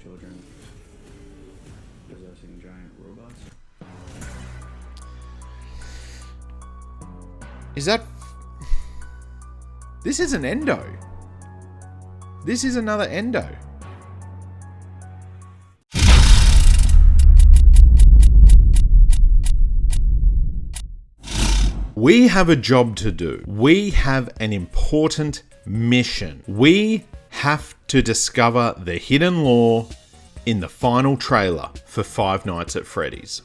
children possessing giant robots. Is that... This is an endo. This is another endo. We have a job to do. We have an important mission. We have to discover the hidden lore in the final trailer for Five Nights at Freddy's.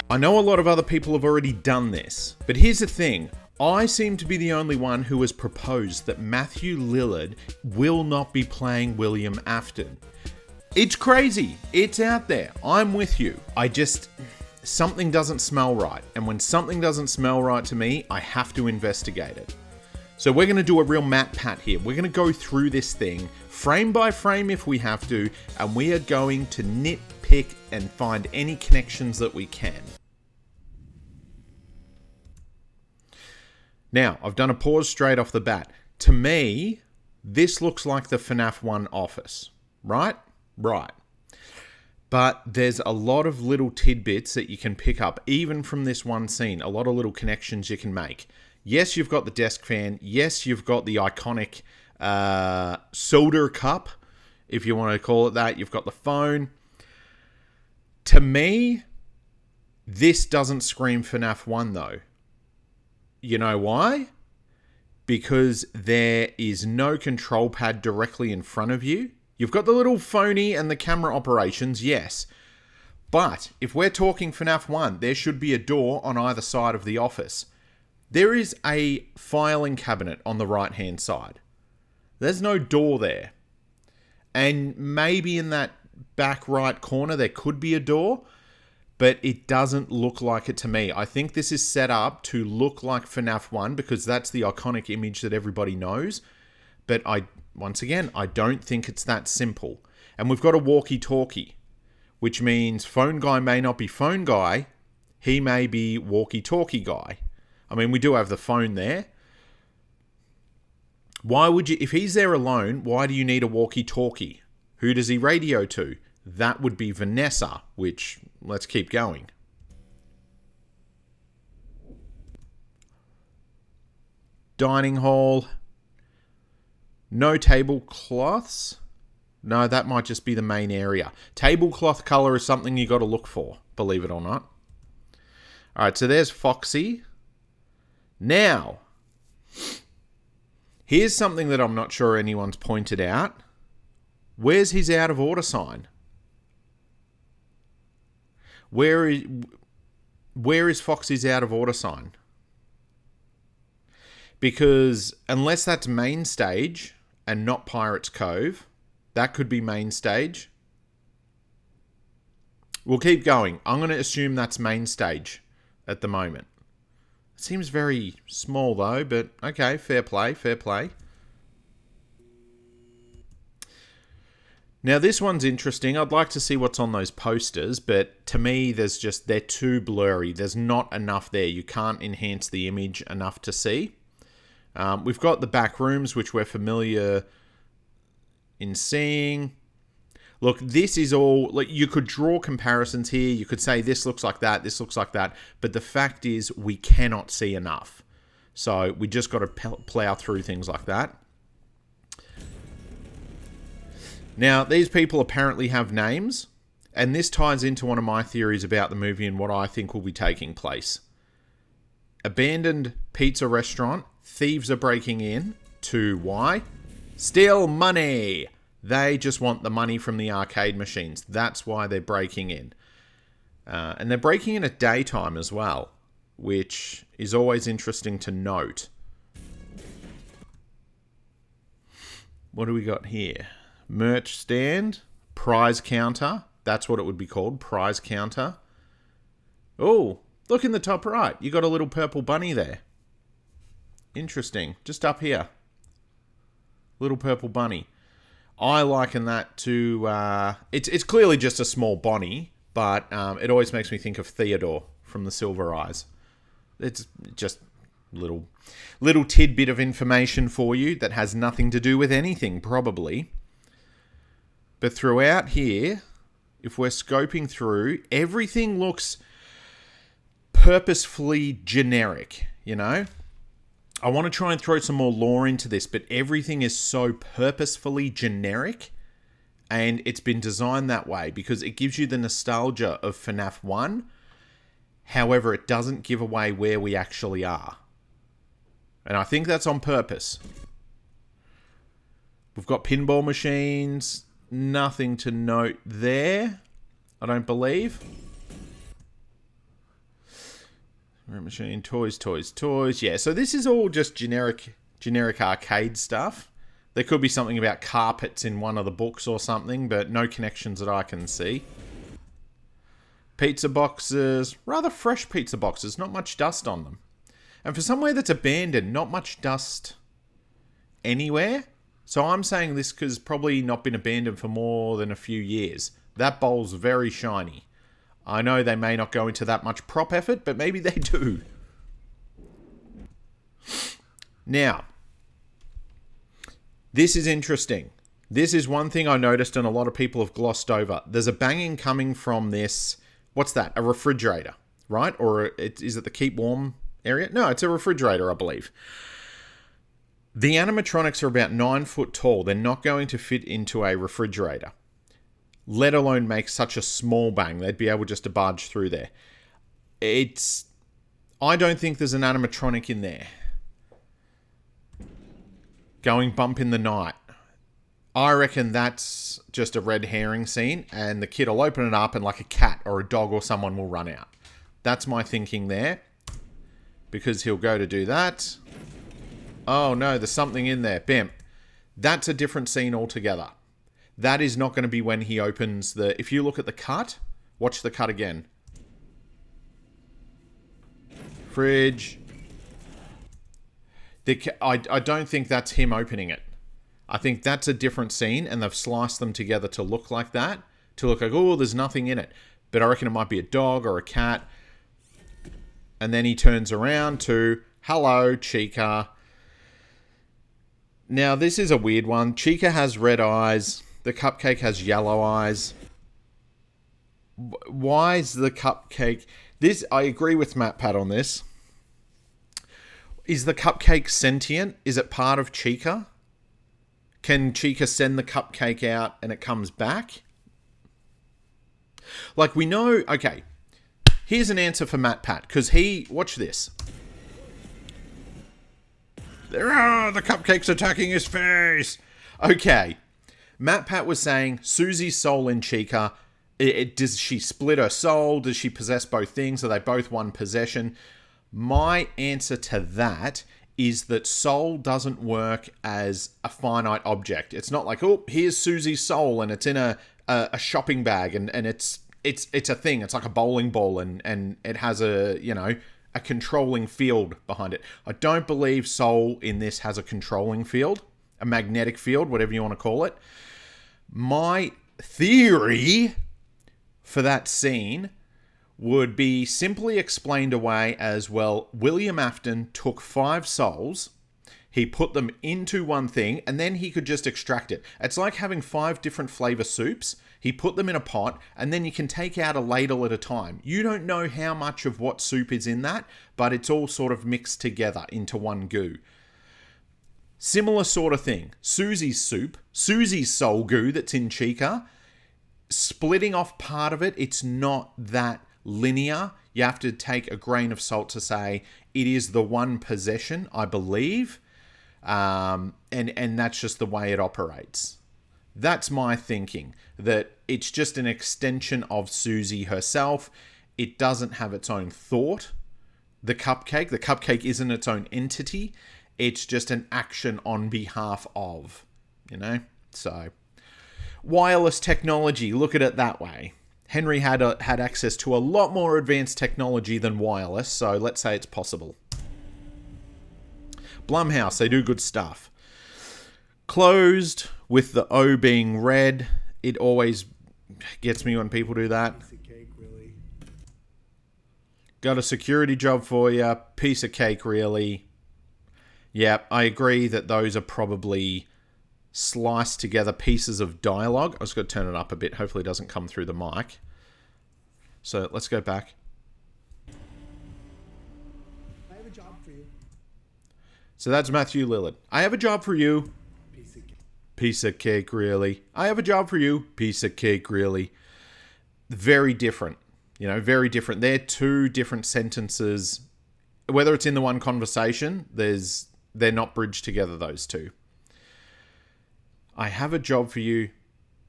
I know a lot of other people have already done this, but here's the thing. I seem to be the only one who has proposed that Matthew Lillard will not be playing William Afton. It's crazy. It's out there. I'm with you. Something doesn't smell right. And when something doesn't smell right to me, I have to investigate it. So we're going to do a real Matt Pat here. We're going to go through this thing frame by frame if we have to, and we are going to nitpick and find any connections that we can. Now, I've done a pause straight off the bat. To me, this looks like the FNAF 1 office, right? Right. But there's a lot of little tidbits that you can pick up, even from this one scene. A lot of little connections you can make. Yes, you've got the desk fan. Yes, you've got the iconic soda cup, if you want to call it that. You've got the phone. To me, this doesn't scream FNAF 1, though. You know why? Because there is no control pad directly in front of you. You've got the little phony and the camera operations, yes. But if we're talking FNAF 1, there should be a door on either side of the office. There is a filing cabinet on the right-hand side. There's no door there. And maybe in that back right corner there could be a door, but it doesn't look like it to me. I think this is set up to look like FNAF 1 because that's the iconic image that everybody knows. But once again, I don't think it's that simple. And we've got a walkie-talkie, which means phone guy may not be phone guy. He may be walkie-talkie guy. I mean, we do have the phone there. Why would you, if he's there alone, why do you need a walkie-talkie? Who does he radio to? That would be Vanessa, which, let's keep going. Dining hall. No tablecloths. No, that might just be the main area. Tablecloth color is something you got to look for, believe it or not. All right, so there's Foxy. Now, here's something that I'm not sure anyone's pointed out. Where's his out of order sign? Where is Foxy's out of order sign? Because unless that's main stage and not Pirates Cove, that could be main stage. We'll keep going. I'm going to assume that's main stage at the moment. It seems very small though, but okay, fair play, fair play. Now this one's interesting. I'd like to see what's on those posters, but to me they're too blurry. There's not enough there. You can't enhance the image enough to see. We've got the back rooms, which we're familiar in seeing. Look, this is all... like you could draw comparisons here. You could say this looks like that, this looks like that. But the fact is we cannot see enough. So we just got to plow through things like that. Now, these people apparently have names. And this ties into one of my theories about the movie and what I think will be taking place. Abandoned pizza restaurant. Thieves are breaking in to why? Steal money. They just want the money from the arcade machines. That's why they're breaking in. And they're breaking in at daytime as well, which is always interesting to note. What do we got here? Merch stand. Prize counter. That's what it would be called. Prize counter. Oh, look in the top right. You got a little purple bunny there. Interesting. Just up here. Little purple bunny. I liken that to... It's clearly just a small bunny, but it always makes me think of Theodore from the Silver Eyes. It's just little tidbit of information for you that has nothing to do with anything, probably. But throughout here, if we're scoping through, everything looks purposefully generic, you know? I want to try and throw some more lore into this, but everything is so purposefully generic, and it's been designed that way because it gives you the nostalgia of FNAF 1. However, it doesn't give away where we actually are. And I think that's on purpose. We've got pinball machines. Nothing to note there, I don't believe. Machine, toys. Yeah, so this is all just generic arcade stuff. There could be something about carpets in one of the books or something, but no connections that I can see. Pizza boxes, rather fresh pizza boxes, not much dust on them. And for somewhere that's abandoned, not much dust anywhere. So I'm saying this because probably not been abandoned for more than a few years. That bowl's very shiny. I know they may not go into that much prop effort, but maybe they do. Now, this is interesting. This is one thing I noticed and a lot of people have glossed over. There's a banging coming from this. What's that? A refrigerator, right? Or is it the keep warm area? No, it's a refrigerator, I believe. The animatronics are about 9 foot tall. They're not going to fit into a refrigerator, let alone make such a small bang. They'd be able just to barge through there. I don't think there's an animatronic in there. Going bump in the night. I reckon that's just a red herring scene, and the kid will open it up and like a cat or a dog or someone will run out. That's my thinking there. Because he'll go to do that. Oh no, there's something in there. Bam. That's a different scene altogether. That is not going to be when he opens the... If you look at the cut, watch the cut again. Fridge. I don't think that's him opening it. I think that's a different scene, and they've sliced them together to look like that. To look like, oh, there's nothing in it. But I reckon it might be a dog or a cat. And then he turns around to, hello, Chica. Now, this is a weird one. Chica has red eyes. The cupcake has yellow eyes. Why is the cupcake... This, I agree with MatPat on this. Is the cupcake sentient? Is it part of Chica? Can Chica send the cupcake out and it comes back? Like, we know... Okay, here's an answer for MatPat, because he... Watch this. The cupcake's attacking his face. Okay. MatPat was saying Susie's soul in Chica. Does she split her soul? Does she possess both things? Are they both one possession? My answer to that is that soul doesn't work as a finite object. It's not like, oh, here's Susie's soul and it's in a shopping bag and it's a thing. It's like a bowling ball and it has a controlling field behind it. I don't believe soul in this has a controlling field, a magnetic field, whatever you want to call it. My theory for that scene would be simply explained away as, well, William Afton took 5 souls, he put them into one thing, and then he could just extract it. It's like having 5 different flavor soups. He put them in a pot, and then you can take out a ladle at a time. You don't know how much of what soup is in that, but it's all sort of mixed together into one goo. Similar sort of thing. Susie's soup, Susie's soul goo that's in Chica, splitting off part of it, it's not that linear. You have to take a grain of salt to say it is the one possession, I believe, and that's just the way it operates. That's my thinking, that it's just an extension of Susie herself. It doesn't have its own thought. The cupcake isn't its own entity. It's just an action on behalf of, So, wireless technology, look at it that way. Henry had access to a lot more advanced technology than wireless, so let's say it's possible. Blumhouse, they do good stuff. Closed, with the O being red. It always gets me when people do that. Piece of cake, really. Got a security job for you. Piece of cake, really. Yeah, I agree that those are probably sliced together pieces of dialogue. I was going to turn it up a bit. Hopefully it doesn't come through the mic. So let's go back. I have a job for you. So that's Matthew Lillard. I have a job for you. Piece of cake, really. I have a job for you. Piece of cake, really. Very different. You know, very different. They're two different sentences. Whether it's in the one conversation, they're not bridged together, those two. I have a job for you.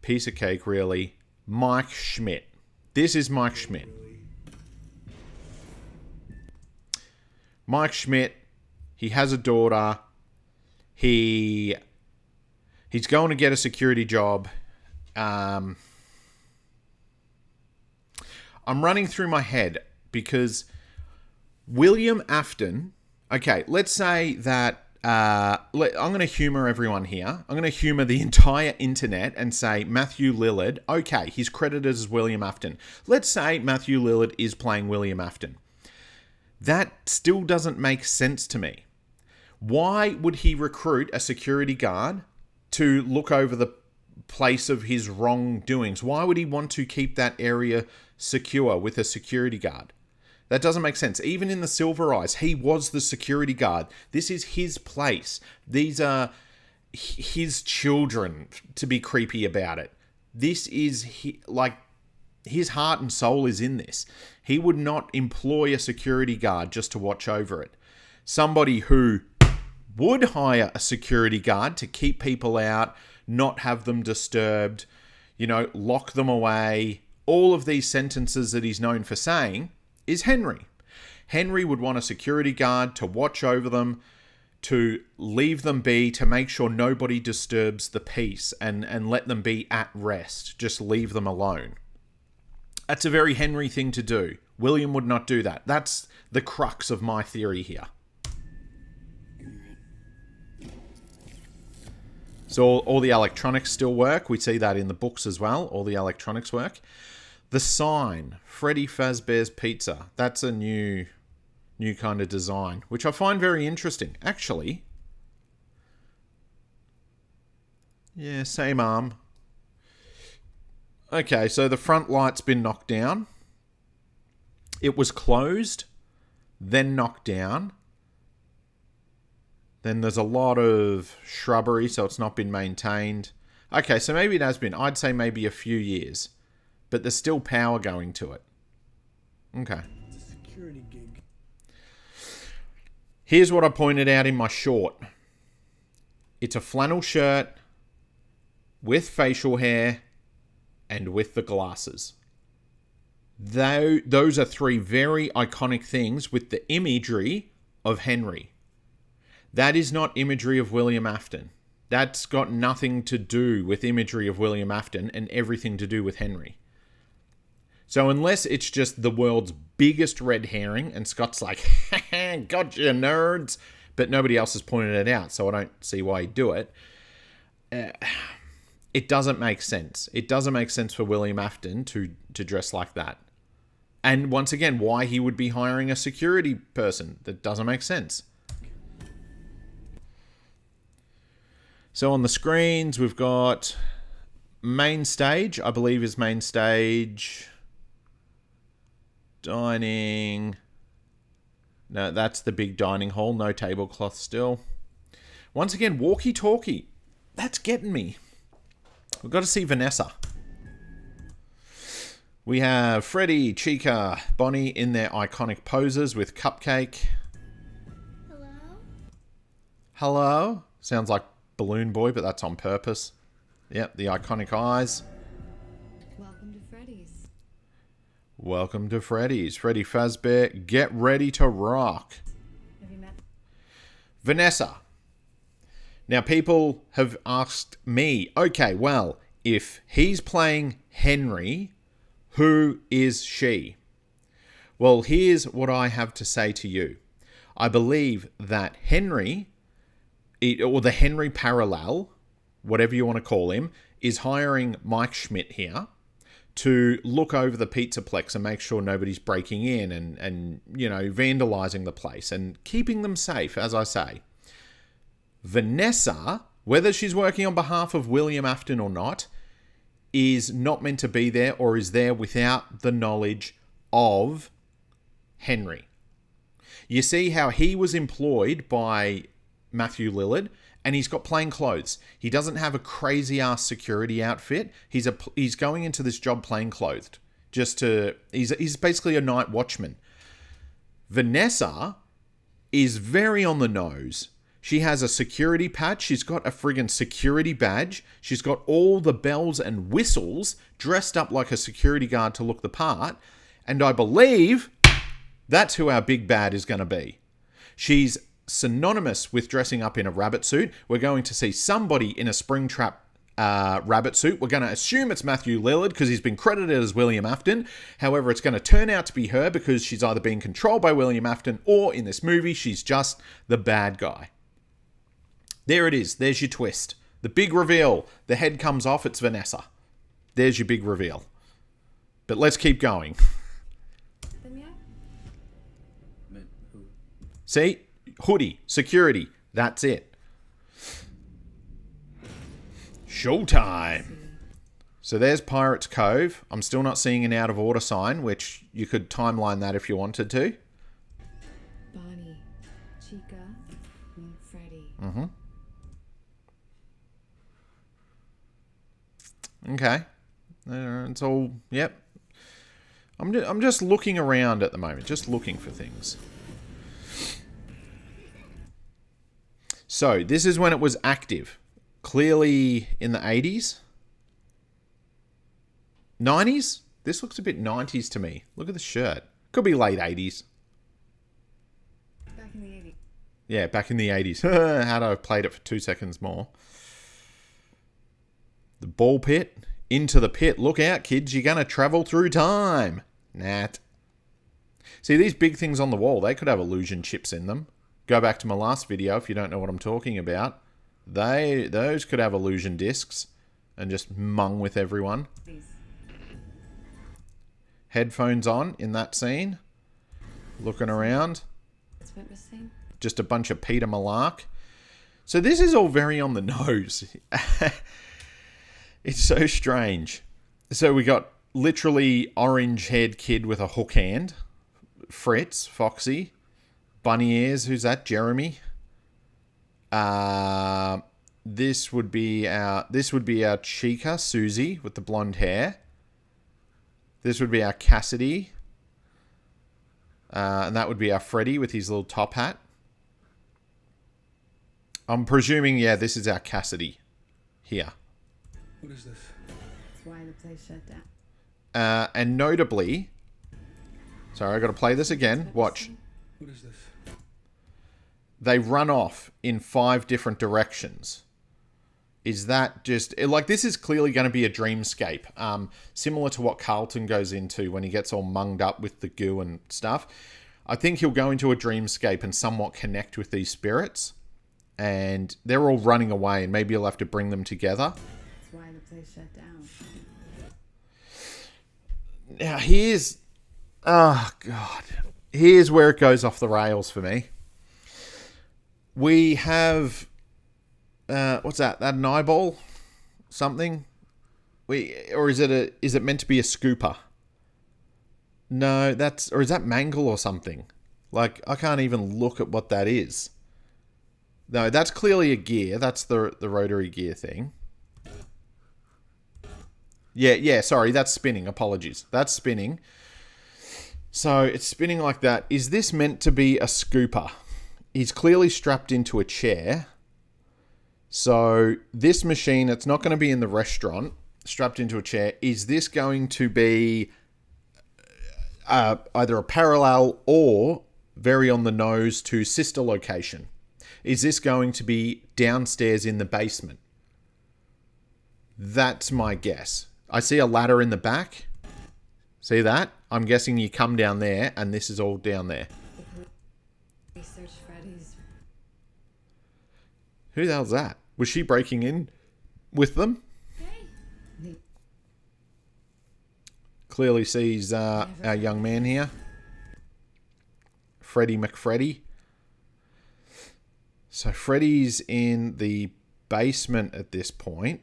Piece of cake, really. Mike Schmidt. This is Mike Schmidt. Mike Schmidt, he has a daughter. He's going to get a security job. I'm running through my head because William Afton... Okay, let's say that... I'm going to humour everyone here. I'm going to humour the entire internet and say Matthew Lillard. Okay, he's credited as William Afton. Let's say Matthew Lillard is playing William Afton. That still doesn't make sense to me. Why would he recruit a security guard to look over the place of his wrongdoings? Why would he want to keep that area secure with a security guard? That doesn't make sense. Even in the Silver Eyes, he was the security guard. This is his place. These are his children, to be creepy about it. This is his heart and soul is in this. He would not employ a security guard just to watch over it. Somebody who would hire a security guard to keep people out, not have them disturbed, lock them away. All of these sentences that he's known for saying is Henry. Henry would want a security guard to watch over them, to leave them be, to make sure nobody disturbs the peace and let them be at rest. Just leave them alone. That's a very Henry thing to do. William would not do that. That's the crux of my theory here. So all the electronics still work. We see that in the books as well. All the electronics work. The sign, Freddy Fazbear's Pizza. That's a new kind of design, which I find very interesting. Actually, yeah, same arm. Okay, so the front light's been knocked down. It was closed, then knocked down. Then there's a lot of shrubbery, so it's not been maintained. Okay, so maybe it has been. I'd say maybe a few years. But there's still power going to it. Okay. It's a security gig. Here's what I pointed out in my short. It's a flannel shirt with facial hair and with the glasses. Those are three very iconic things with the imagery of Henry. That is not imagery of William Afton. That's got nothing to do with imagery of William Afton and everything to do with Henry. So unless it's just the world's biggest red herring and Scott's like, gotcha, nerds, but nobody else has pointed it out, so I don't see why he'd do it. It doesn't make sense. It doesn't make sense for William Afton to dress like that. And once again, why he would be hiring a security person. That doesn't make sense. So on the screens, we've got main stage. I believe is main stage. Dining. No, that's the big dining hall. No tablecloth still. Once again, walkie-talkie. That's getting me. We've got to see Vanessa. We have Freddy, Chica, Bonnie in their iconic poses with Cupcake. Hello? Hello? Sounds like Balloon Boy, but that's on purpose. Yep, the iconic eyes. Welcome to Freddy's. Welcome to Freddy's. Freddy Fazbear, get ready to rock. Have you met? Vanessa. Now, people have asked me, okay, well, if he's playing Henry, who is she? Well, here's what I have to say to you. I believe that Henry, or the Henry parallel, whatever you want to call him, is hiring Mike Schmidt here to look over the Pizzaplex and make sure nobody's breaking in and vandalizing the place and keeping them safe, as I say. Vanessa whether she's working on behalf of William Afton or not, is not meant to be there or is there without the knowledge of Henry. You see how he was employed by Matthew Lillard and he's got plain clothes. He doesn't have a crazy ass security outfit. He's going into this job plain clothed. He's basically a night watchman. Vanessa is very on the nose. She has a security patch. She's got a friggin' security badge. She's got all the bells and whistles, dressed up like a security guard to look the part. And I believe that's who our big bad is going to be. She's synonymous with dressing up in a rabbit suit. We're going to see somebody in a Springtrap rabbit suit. We're going to assume it's Matthew Lillard because he's been credited as William Afton. However, it's going to turn out to be her because she's either being controlled by William Afton or in this movie, she's just the bad guy. There it is. There's your twist. The big reveal. The head comes off. It's Vanessa. There's your big reveal. But let's keep going. See? Hoodie. Security. That's it. Showtime. So there's Pirates Cove. I'm still not seeing an out of order sign, which you could timeline that if you wanted to. Bonnie, Chica, Freddy. Mm-hmm. Okay. It's all, yep. I'm just looking around at the moment, just looking for things. So, this is when it was active. Clearly in the 80s. 90s? This looks a bit 90s to me. Look at the shirt. Could be late 80s. Back in the 80s. Yeah, back in the 80s. Had I played it for 2 seconds more. The ball pit. Into the pit. Look out, kids. You're going to travel through time. Nat. See, these big things on the wall, they could have illusion chips in them. Go back to my last video if you don't know what I'm talking about. Those could have illusion discs and just mung with everyone. Please. Headphones on in that scene. Looking around. What's went missing? Just a bunch of Peter Malark. So this is all very on the nose. It's so strange. So we got literally orange-haired kid with a hook hand. Fritz, Foxy. Bunny ears, who's that? Jeremy. This would be our Chica, Susie, with the blonde hair. This would be our Cassidy. And that would be our Freddy with his little top hat. I'm presuming, yeah, this is our Cassidy here. What is this? That's why the place shut down. And notably... Sorry, I got to play this again. Watch. What is this? They run off in 5 different directions. Is that just... Like, this is clearly going to be a dreamscape. Similar to what Carlton goes into when he gets all munged up with the goo and stuff. I think he'll go into a dreamscape and somewhat connect with these spirits. And they're all running away, and maybe you'll have to bring them together. That's why the place shut down. Now, here's... Oh, God. Here's where it goes off the rails for me. We have... what's that? That an eyeball? Something? Or is it meant to be a scooper? No, that's... Or is that mangle or something? Like, I can't even look at what that is. No, that's clearly a gear. That's the rotary gear thing. Yeah, sorry, that's spinning. Apologies. That's spinning. So, it's spinning like that. Is this meant to be a scooper? He's clearly strapped into a chair. So, this machine, it's not going to be in the restaurant, strapped into a chair. Is this going to be either a parallel or very on the nose to sister location? Is this going to be downstairs in the basement? That's my guess. I see a ladder in the back. See that? I'm guessing you come down there and this is all down there. Research Freddy's. Who the hell's that? Was she breaking in with them? Hey. Clearly sees our young man here. Freddy McFreddy. So Freddy's in the basement at this point.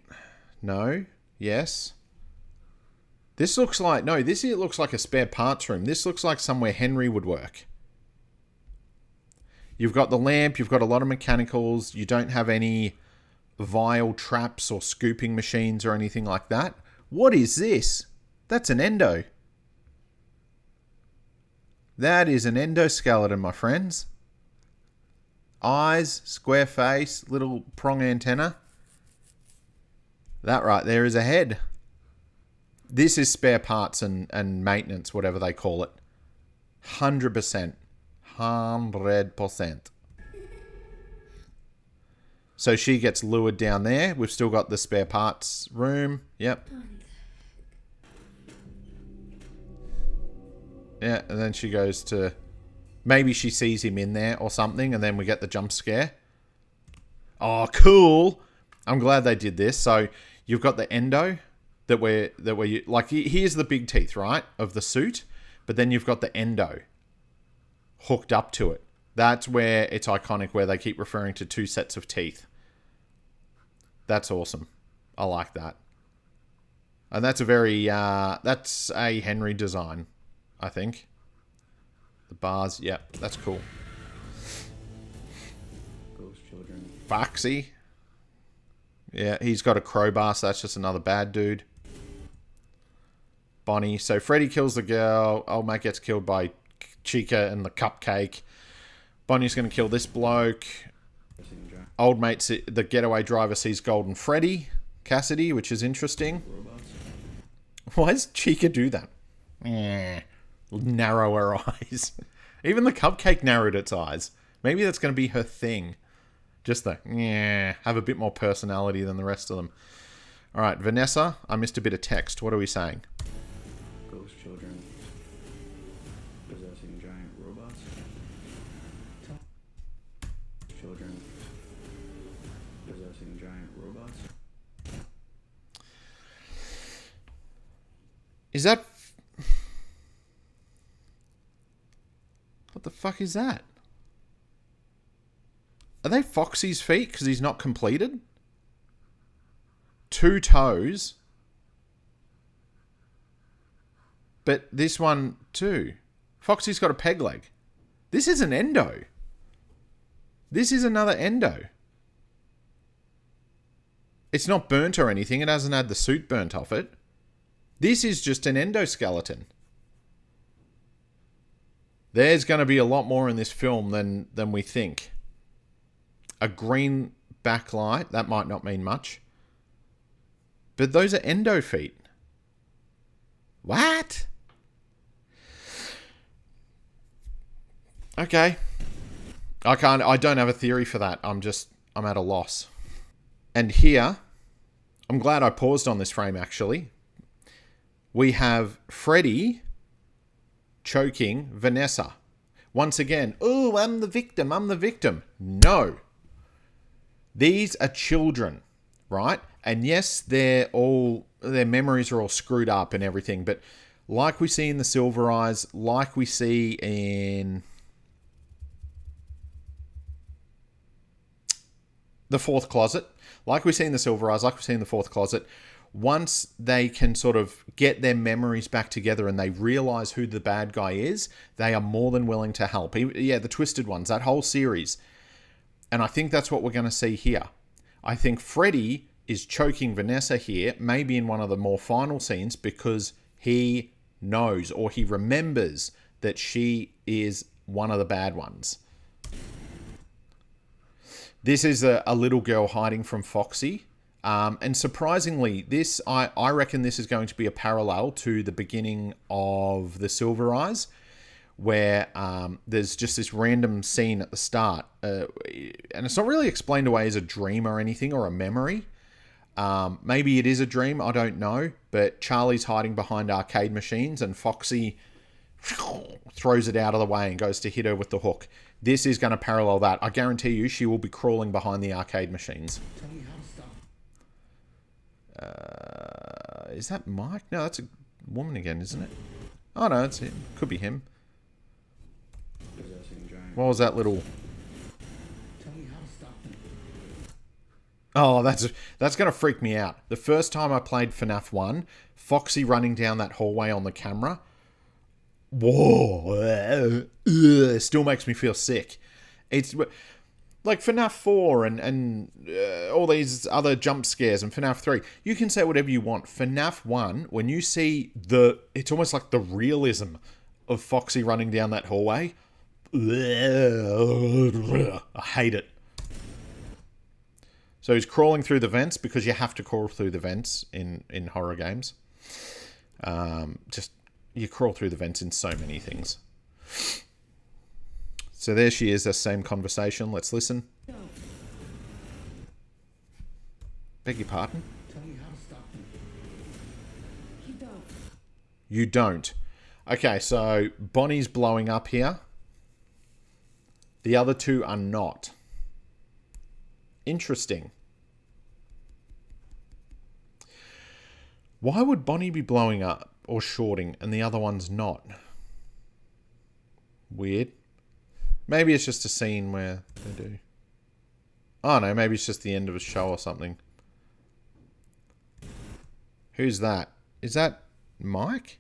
No. Yes. This looks like... No, this here looks like a spare parts room. This looks like somewhere Henry would work. You've got the lamp. You've got a lot of mechanicals. You don't have any vile traps or scooping machines or anything like that. What is this? That's an endo. That is an endoskeleton, my friends. Eyes, square face, little prong antenna. That right there is a head. This is spare parts and maintenance, whatever they call it. 100%. 100%. So she gets lured down there. We've still got the spare parts room. Yep. Yeah, and then she goes to... Maybe she sees him in there or something, and then we get the jump scare. Oh, cool. I'm glad they did this. So you've got the endo that we're like, here's the big teeth, right, of the suit, but then you've got the endo hooked up to it. That's where it's iconic, where they keep referring to two sets of teeth. That's awesome. I like that. And that's a very, that's a Henry design, I think. The bars, yep, that's cool. Ghost children. Foxy. Yeah, he's got a crowbar, so that's just another bad dude. Bonnie. So Freddy kills the girl. Old mate gets killed by Chica and the cupcake. Bonnie's going to kill this bloke. Old mate, the getaway driver, sees Golden Freddy Cassidy, which is interesting. Robots. Why does Chica do that? Narrow her eyes. Even the cupcake narrowed its eyes. Maybe that's going to be her thing. Just the, have a bit more personality than the rest of them. All right, Vanessa, I missed a bit of text. What are we saying? Ghost children possessing giant robots. Children possessing giant robots. Is that... What the fuck is that? Are they Foxy's feet because he's not completed? 2 toes. But this one too. Foxy's got a peg leg. This is an endo. This is another endo. It's not burnt or anything. It hasn't had the suit burnt off it. This is just an endoskeleton. There's going to be a lot more in this film than we think. A green backlight, that might not mean much. But those are endo feet. What? Okay. I don't have a theory for that. I'm at a loss. And here, I'm glad I paused on this frame actually. We have Freddy choking Vanessa. Once again, oh, I'm the victim, I'm the victim. No. These are children, right? And yes, their memories are all screwed up and everything, but like we see in the Silver Eyes, like we see in the Fourth Closet, like we see in the Silver Eyes, like we see in the Fourth Closet, once they can sort of get their memories back together and they realize who the bad guy is, they are more than willing to help. Yeah, the Twisted Ones, that whole series. And I think that's what we're going to see here. I think Freddy is choking Vanessa here, maybe in one of the more final scenes, because he knows or he remembers that she is one of the bad ones. This is a little girl hiding from Foxy. And surprisingly, I reckon this is going to be a parallel to the beginning of the Silver Eyes, where there's just this random scene at the start. And it's not really explained away as a dream or anything, or a memory. Maybe it is a dream, I don't know. But Charlie's hiding behind arcade machines and Foxy throws it out of the way and goes to hit her with the hook. This is going to parallel that. I guarantee you she will be crawling behind the arcade machines. Tell me how to stop. Is that Mike? No, that's a woman again, isn't it? Oh no, it's him. Could be him. Possessing giant. What was that little... Tell me how to stop them. Oh, that's going to freak me out. The first time I played FNAF 1, Foxy running down that hallway on the camera. Whoa. Still makes me feel sick. It's like FNAF 4 and all these other jump scares and FNAF 3. You can say whatever you want. FNAF 1, when you see it's almost like the realism of Foxy running down that hallway. I hate it. So he's crawling through the vents because you have to crawl through the vents in horror games. You crawl through the vents in so many things. So there she is, that same conversation. Let's listen. Beg your pardon? Tell me how to stop them. You don't. You don't. Okay, so Bonnie's blowing up here. The other two are not. Interesting. Why would Bonnie be blowing up or shorting and the other one's not? Weird. Maybe it's just a scene where they do. Oh no, maybe it's just the end of a show or something. Who's that? Is that Mike?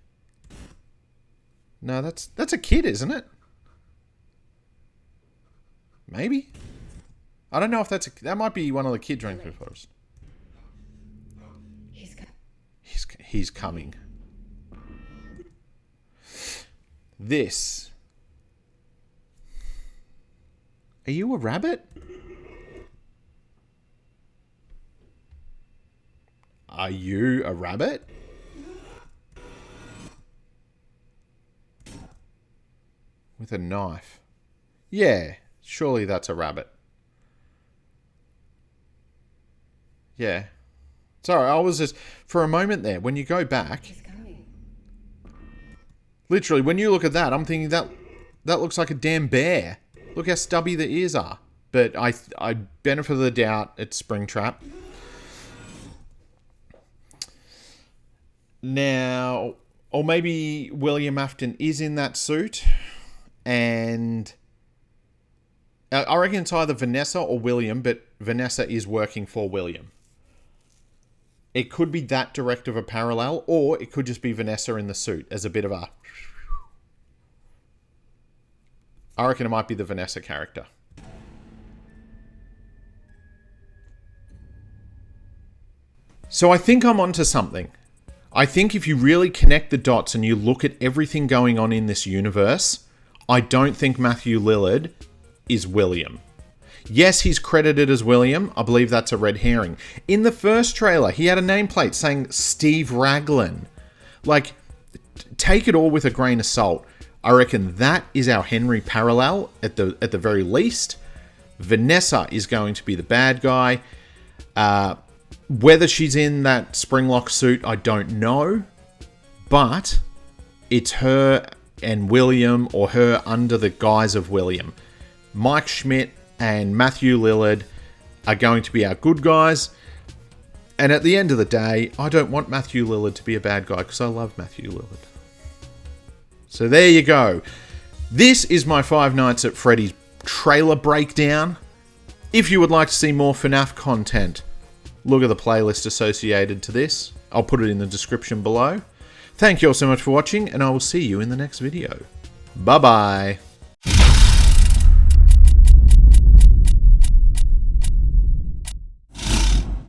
No, that's a kid, isn't it? Maybe. I don't know if that might be one of the kid drinking photos. He's coming. This. Are you a rabbit? Are you a rabbit? With a knife. Yeah, surely that's a rabbit. Yeah. Sorry, I was just... For a moment there, when you go back... He's coming. Literally, when you look at that, I'm thinking that looks like a damn bear. Look how stubby the ears are. But I benefit of the doubt, it's Springtrap. Now... Or maybe William Afton is in that suit. And... I reckon it's either Vanessa or William, but Vanessa is working for William. It could be that direct of a parallel, or it could just be Vanessa in the suit as a bit of a... I reckon it might be the Vanessa character. So I think I'm onto something. I think if you really connect the dots and you look at everything going on in this universe, I don't think Matthew Lillard is William. Yes, he's credited as William. I believe that's a red herring. In the first trailer, he had a nameplate saying Steve Raglan. Like, take it all with a grain of salt. I reckon that is our Henry parallel at the very least. Vanessa is going to be the bad guy. Whether she's in that Springlock suit, I don't know. But it's her and William, or her under the guise of William. Mike Schmidt and Matthew Lillard are going to be our good guys. And at the end of the day, I don't want Matthew Lillard to be a bad guy because I love Matthew Lillard. So there you go. This is my Five Nights at Freddy's trailer breakdown. If you would like to see more FNAF content, look at the playlist associated to this. I'll put it in the description below. Thank you all so much for watching, and I will see you in the next video. Bye-bye.